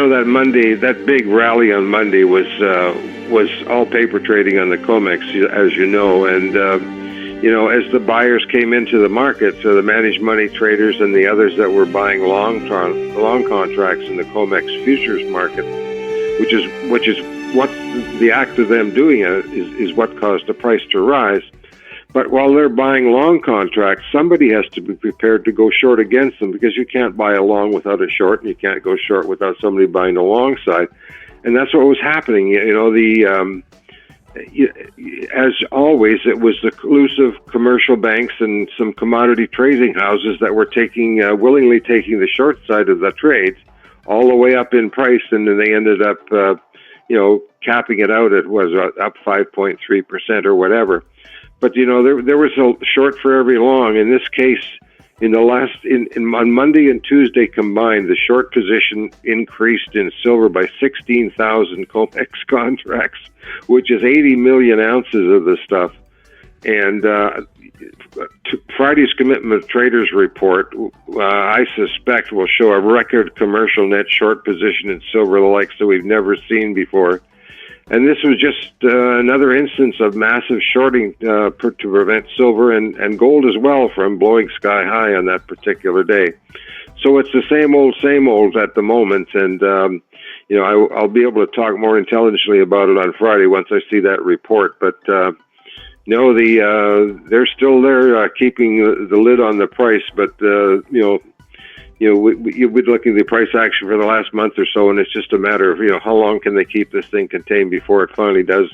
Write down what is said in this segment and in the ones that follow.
So that Monday, that big rally on Monday was all paper trading on the COMEX, as you know, and as the buyers came into the market, so the managed money traders and the others that were buying long contracts in the COMEX futures market, which is what the act of them doing it is what caused the price to rise. But while they're buying long contracts, somebody has to be prepared to go short against them, because you can't buy a long without a short, and you can't go short without somebody buying the long side. And that's what was happening. As always, it was the exclusive commercial banks and some commodity trading houses that were willingly taking the short side of the trades all the way up in price, and then they ended up, capping it out at up 5.3% or whatever. But there was a short for every long. In this case, on Monday and Tuesday combined, the short position increased in silver by 16,000 COMEX contracts, which is 80 million ounces of the stuff. And Friday's Commitment Traders report, I suspect, will show a record commercial net short position in silver, the likes that we've never seen before. And this was just another instance of massive shorting to prevent silver and gold as well from blowing sky high on that particular day. So it's the same old at the moment. And, I'll be able to talk more intelligently about it on Friday once I see that report. But, they're still there keeping the lid on the price. But, we're looking at the price action for the last month or so, and it's just a matter of, how long can they keep this thing contained before it finally does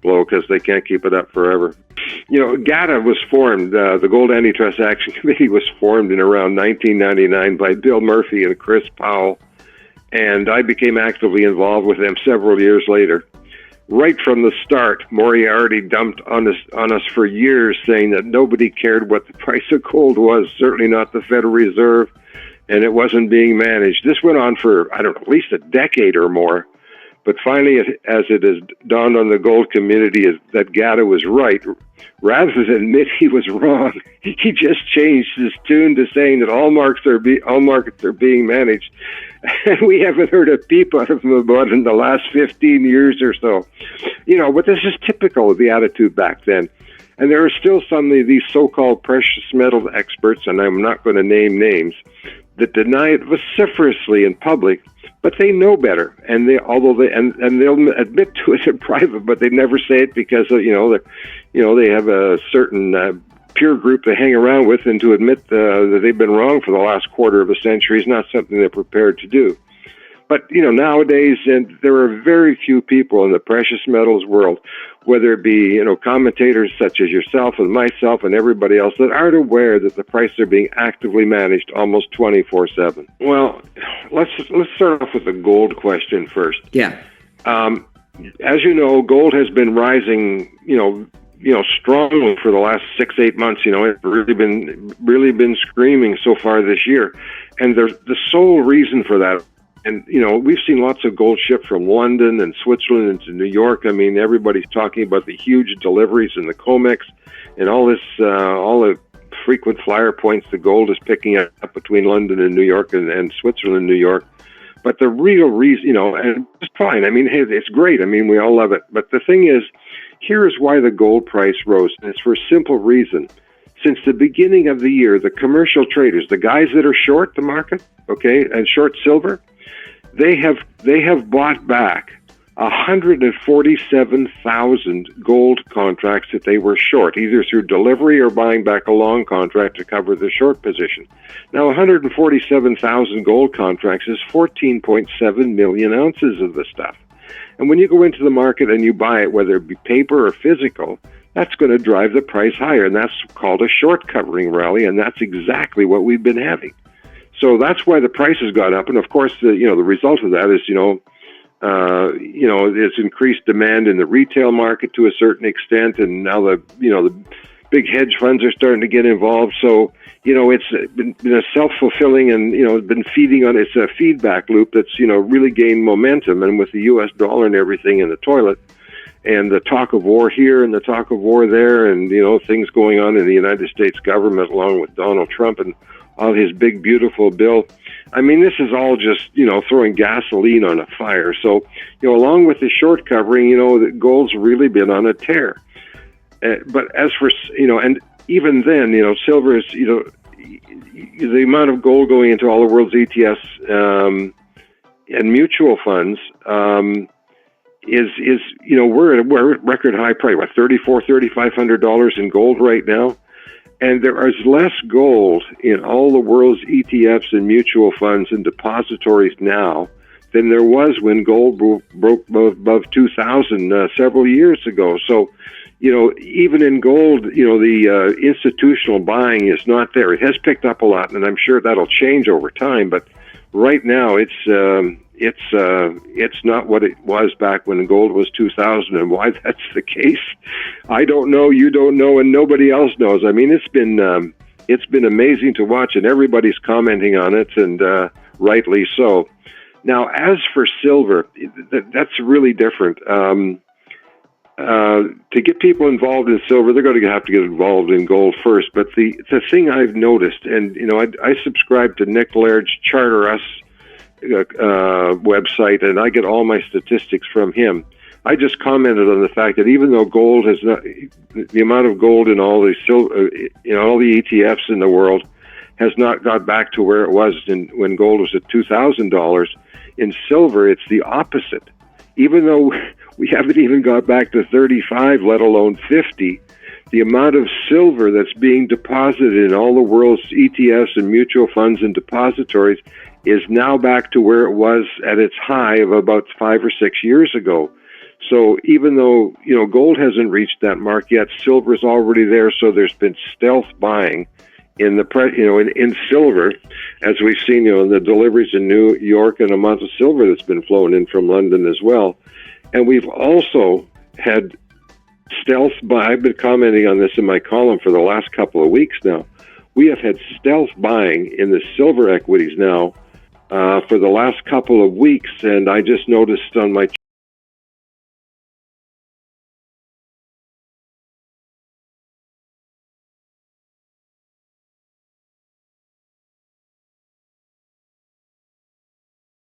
blow, because they can't keep it up forever. GATA was formed, the Gold Antitrust Action Committee was formed in around 1999 by Bill Murphy and Chris Powell, and I became actively involved with them several years later. Right from the start, Moriarty dumped on us for years, saying that nobody cared what the price of gold was, certainly not the Federal Reserve, and it wasn't being managed. This went on for, at least a decade or more. But finally, as it has dawned on the gold community, is that GATA was right. Rather than admit he was wrong, he just changed his tune to saying that all markets are being managed. And we haven't heard a peep out of him about it in the last 15 years or so. But this is typical of the attitude back then. And there are still some of these so-called precious metal experts, and I'm not going to name names, that deny it vociferously in public, but they know better, and they'll admit to it in private, but they never say it because they have a certain peer group they hang around with, and to admit that they've been wrong for the last quarter of a century is not something they're prepared to do. But nowadays, and there are very few people in the precious metals world, whether it be commentators such as yourself and myself and everybody else, that aren't aware that the prices are being actively managed almost 24/7. Well, let's start off with the gold question first. Yeah. As you know, gold has been rising, strongly for the last 6-8 months. It's really been screaming so far this year, and the sole reason for that. And, we've seen lots of gold shipped from London and Switzerland into New York. I mean, everybody's talking about the huge deliveries in the COMEX and all the frequent flyer points the gold is picking up between London and New York and Switzerland and New York. But the real reason, and it's fine. I mean, hey, it's great. I mean, we all love it. But the thing is, here is why the gold price rose. And it's for a simple reason. Since the beginning of the year, the commercial traders, the guys that are short the market, and short silver, they have bought back 147,000 gold contracts that they were short, either through delivery or buying back a long contract to cover the short position. Now, 147,000 gold contracts is 14.7 million ounces of the stuff. And when you go into the market and you buy it, whether it be paper or physical, that's going to drive the price higher, and that's called a short covering rally, and that's exactly what we've been having. So that's why the price has gone up, and of course, the result of that is, it's increased demand in the retail market to a certain extent, and now the big hedge funds are starting to get involved. So, it's been a self-fulfilling and, been feeding on, it's a feedback loop that's, really gained momentum, and with the U.S. dollar and everything in the toilet, and the talk of war here and the talk of war there, and, things going on in the United States government along with Donald Trump and all his big, beautiful bill. I mean, this is all just, throwing gasoline on a fire. So, along with the short covering, the gold's really been on a tear. But as for, and even then, silver is, the amount of gold going into all the world's ETFs and mutual funds is we're at record high price, what, $3,500 in gold right now. And there is less gold in all the world's ETFs and mutual funds and depositories now than there was when gold broke above 2,000 several years ago. So, even in gold, the institutional buying is not there. It has picked up a lot, and I'm sure that'll change over time. But right now, it's not what it was back when gold was 2,000, and why that's the case, I don't know. You don't know, and nobody else knows. I mean, it's been amazing to watch, and everybody's commenting on it, and rightly so. Now, as for silver, that's really different. To get people involved in silver, they're going to have to get involved in gold first. But the thing I've noticed, and I subscribe to Nick Laird's Charter Us website, and I get all my statistics from him. I just commented on the fact that even though gold has not, the amount of gold in all the all the ETFs in the world has not got back to where it was when gold was at $2,000. In silver, it's the opposite. Even though we haven't even got back to 35, let alone 50, the amount of silver that's being deposited in all the world's ETFs and mutual funds and depositories is now back to where it was at its high of about 5 or 6 years ago. So even though, gold hasn't reached that mark yet, silver is already there. So there's been stealth buying in in silver, as we've seen, in the deliveries in New York, and amount of silver that's been flown in from London as well. And we've also had stealth buy. I've been commenting on this in my column for the last couple of weeks now. We have had stealth buying in the silver equities now for the last couple of weeks, and I just noticed on my